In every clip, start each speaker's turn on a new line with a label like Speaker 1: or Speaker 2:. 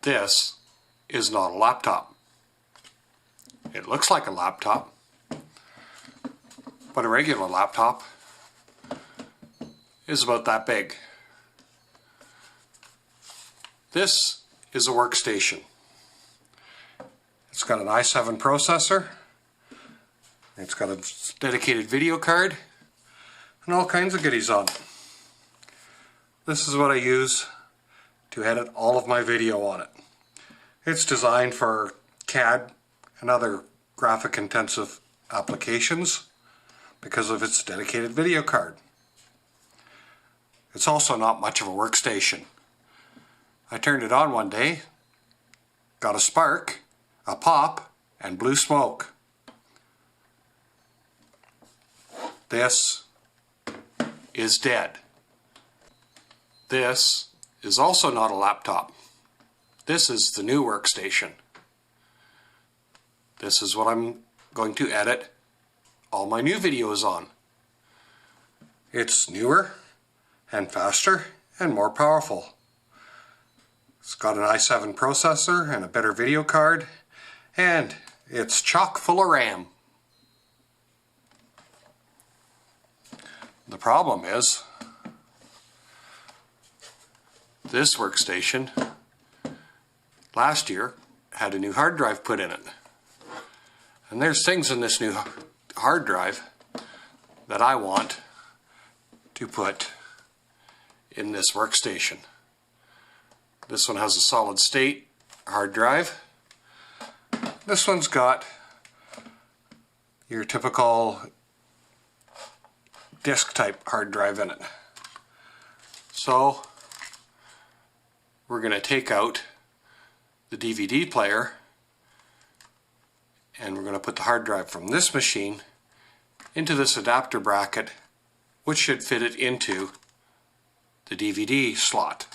Speaker 1: This is not a laptop. It looks like a laptop, but a regular laptop is about that big. This is a workstation. It's got an i7 processor, it's got a dedicated video card, and all kinds of goodies on it. This is what I use to edit all of my video on it. It's designed for CAD and other graphic intensive applications because of its dedicated video card. It's also not much of a workstation. I turned it on one day, got a spark, a pop, and blue smoke. This is dead. This is also not a laptop. This is the new workstation. This is what I'm going to edit all my new videos on. It's newer and faster and more powerful. It's got an i7 processor and a better video card, and it's chock full of RAM. The problem is, this workstation last year had a new hard drive put in it. And there's things in this new hard drive that I want to put in this workstation. This one has a solid state hard drive. This one's got your typical disk type hard drive in it. So we're going to take out the DVD player and we're going to put the hard drive from this machine into this adapter bracket, which should fit it into the DVD slot.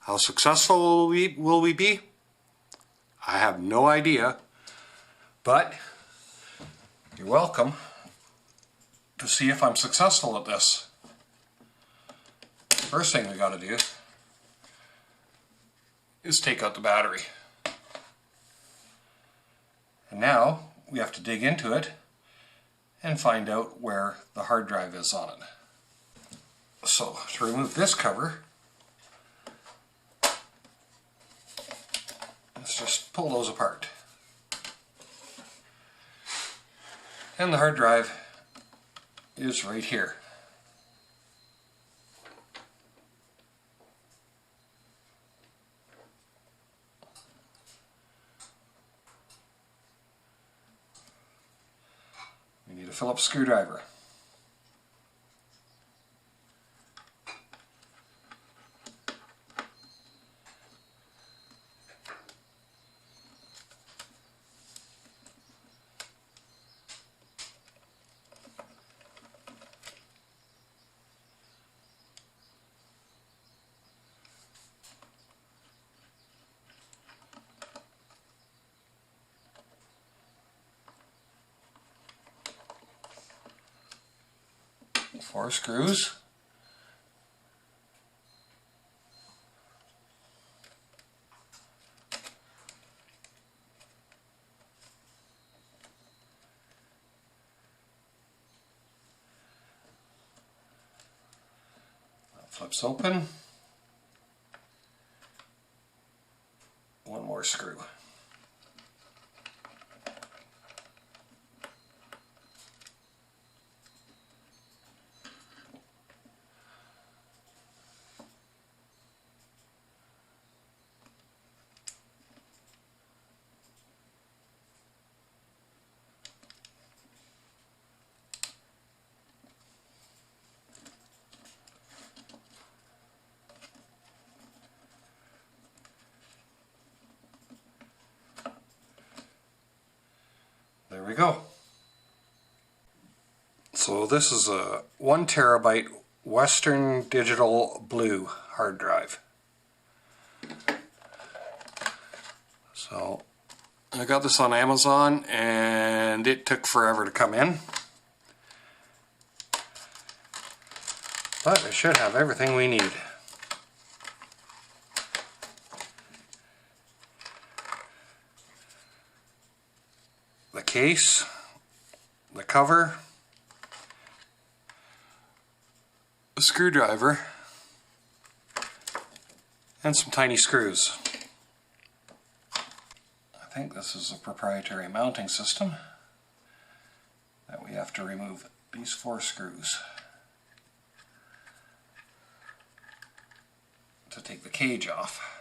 Speaker 1: How successful will we be? I have no idea, but you're welcome to see if I'm successful at this. First thing we got to do is take out the battery. And now we have to dig into it and find out where the hard drive is on it. So to remove this cover, let's just pull those apart. And the hard drive is right here. We need a Phillips screwdriver. Four screws. That flips open. One more screw. There we go. So this is a 1 terabyte Western Digital Blue hard drive. So I got this on Amazon and it took forever to come in. But it should have everything we need. case, the cover, a screwdriver, and some tiny screws. I think this is a proprietary mounting system that we have to remove these 4 screws to take the cage off.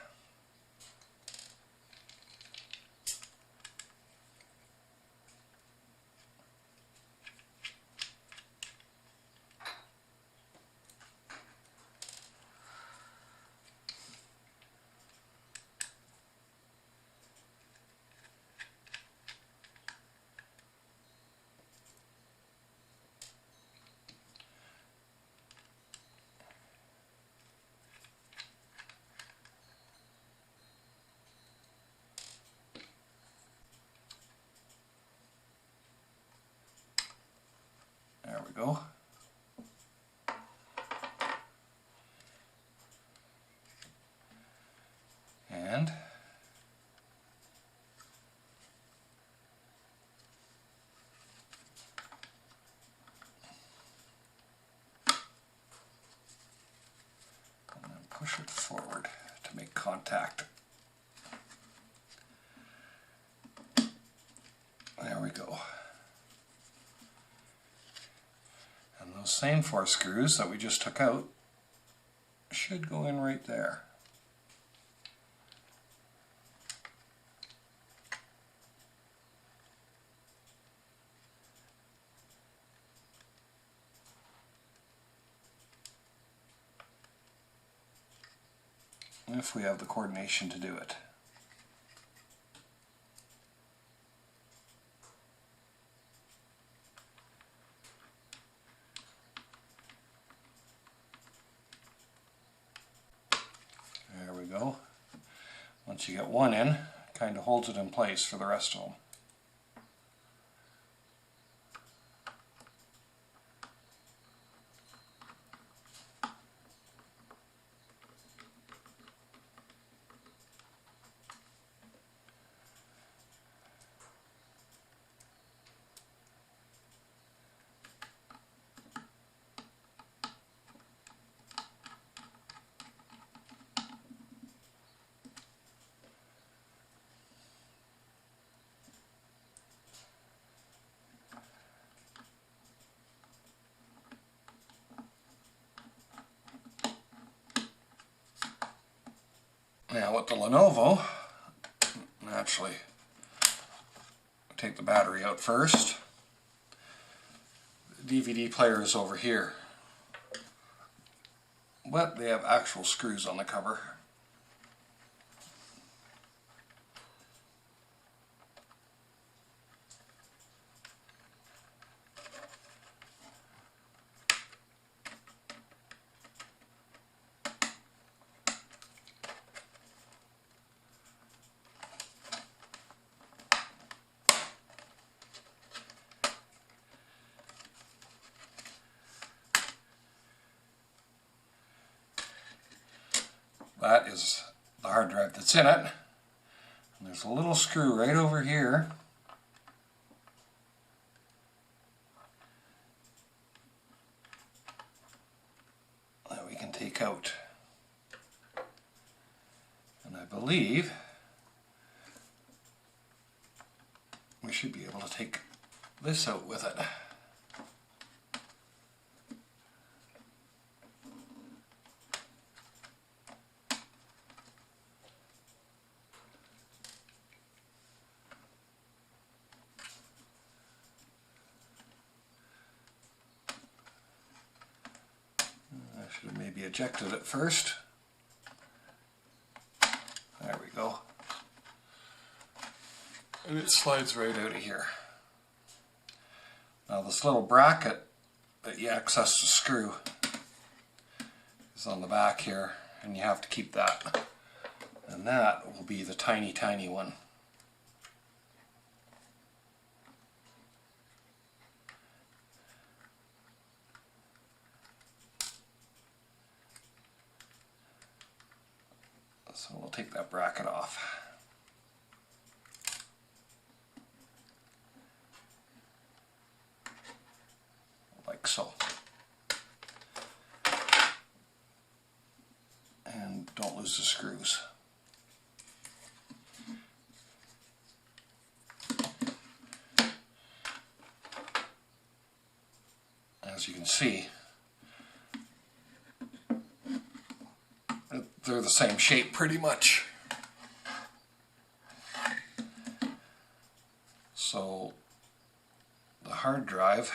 Speaker 1: There we go. And then push it forward to make contact. There we go. And those same 4 screws that we just took out should go in right there. If we have the coordination to do it. There we go. Once you get one in, it kind of holds it in place for the rest of them. Now with the Lenovo, naturally, take the battery out first. The DVD player is over here, but they have actual screws on the cover. That is the hard drive that's in it. And there's a little screw right over here that we can take out. And I believe we should be able to take this out with it. I should have maybe ejected it first. There we go. And it slides right out of here. Now this little bracket that you access the screw is on the back here, and you have to keep that. And that will be the tiny, tiny one. So we'll take that bracket off. like so. And don't lose the screws. As you can see, they're the same shape pretty much. So the hard drive,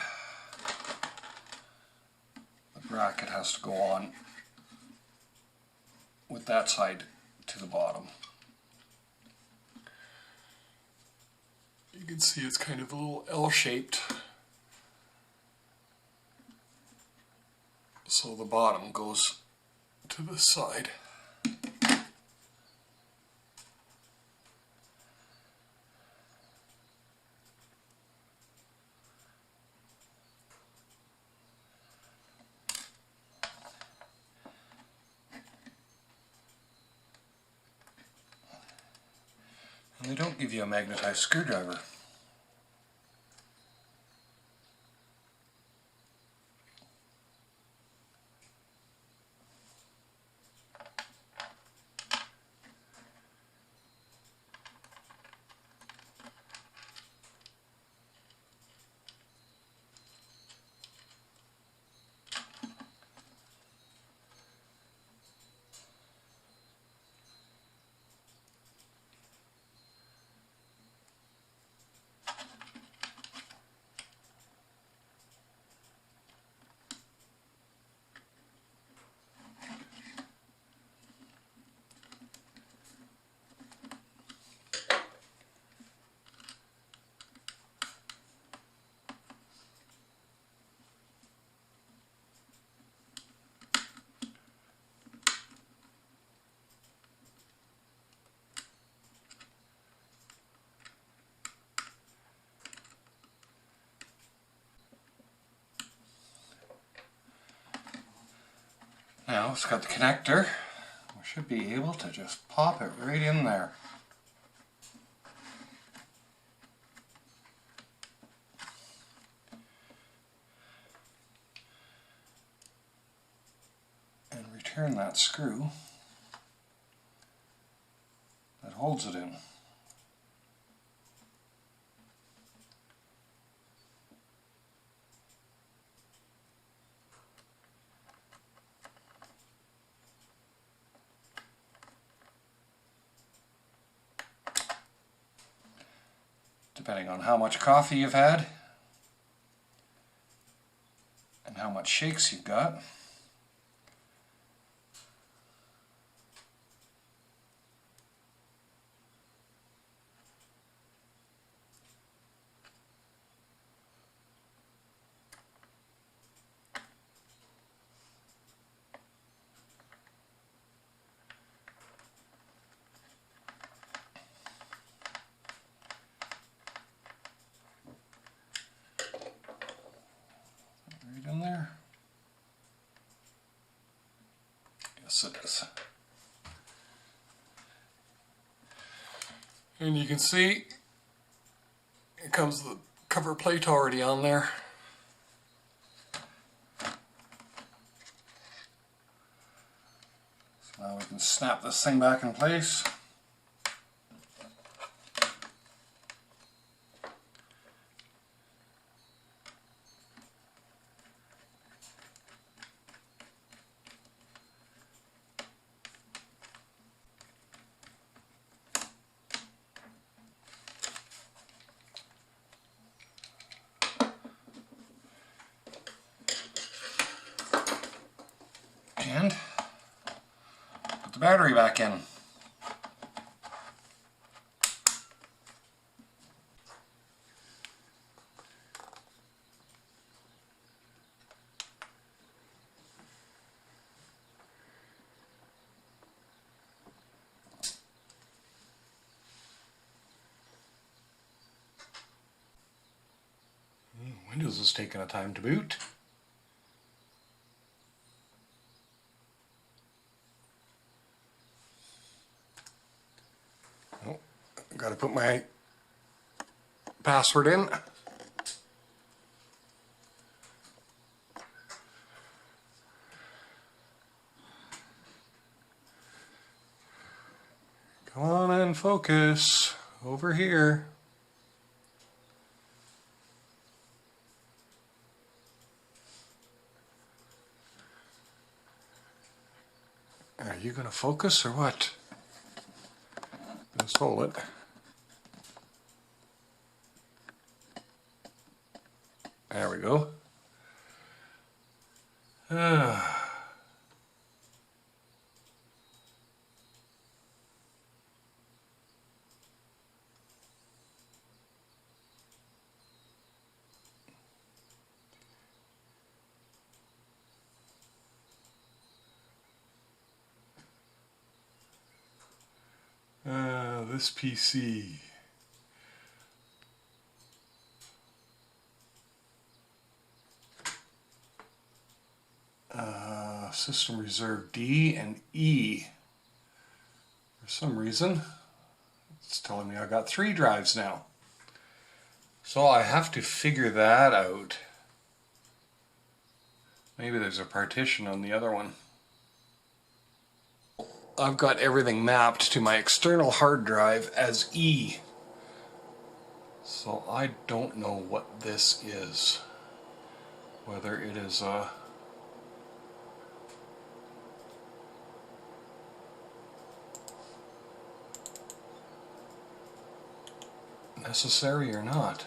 Speaker 1: the bracket has to go on with that side to the bottom. You can see it's kind of a little L-shaped. So the bottom goes to this side. And they don't give you a magnetized screwdriver. Now it's got the connector. We should be able to just pop it right in there. And return that screw that holds it in. Depending on how much coffee you've had and how much shakes you've got. In there? Yes, it is. And you can see it comes the cover plate already on there. So now we can snap this thing back in place. And put the battery back in. Windows is taking a time to boot. Oh, got to put my password in. Come on and focus over here. Are you going to focus or what? Just hold it. There we go. This PC. System reserve D and E. For some reason, it's telling me I got 3 drives now. So I have to figure that out. Maybe there's a partition on the other one. I've got everything mapped to my external hard drive as E. So I don't know what this is. Whether it is a necessary or not.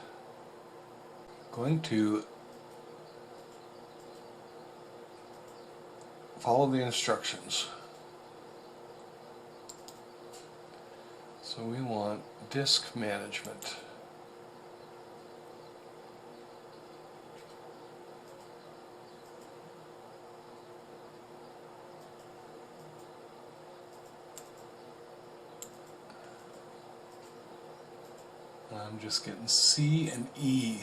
Speaker 1: I'm going to follow the instructions. So we want disk management. I'm just getting C and E.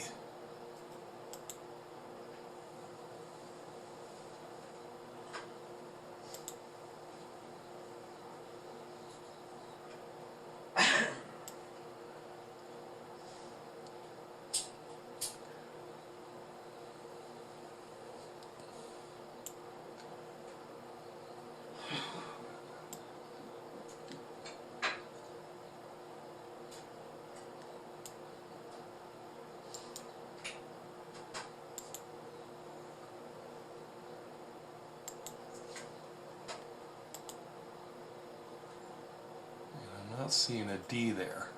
Speaker 1: Not seeing a D there.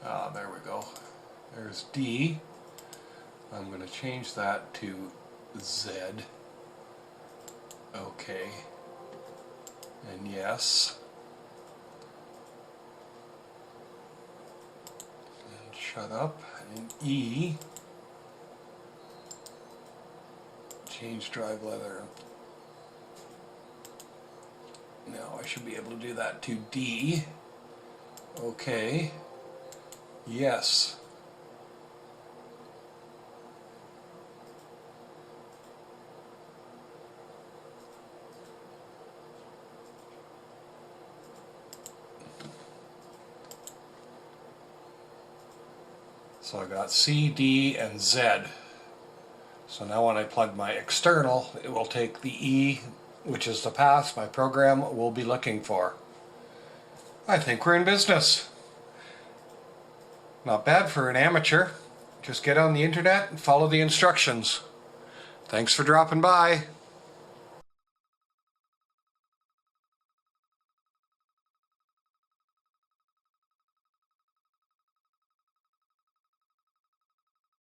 Speaker 1: Ah, there we go. There's D. I'm going to change that to Z. Okay. And yes. And shut up. And E. Change drive leather. Now I should be able to do that to D. Okay. Yes. So I got C, D, and Z. So now when I plug my external, it will take the E, which is the path my program will be looking for. I think we're in business. Not bad for an amateur. Just get on the internet and follow the instructions. Thanks for dropping by.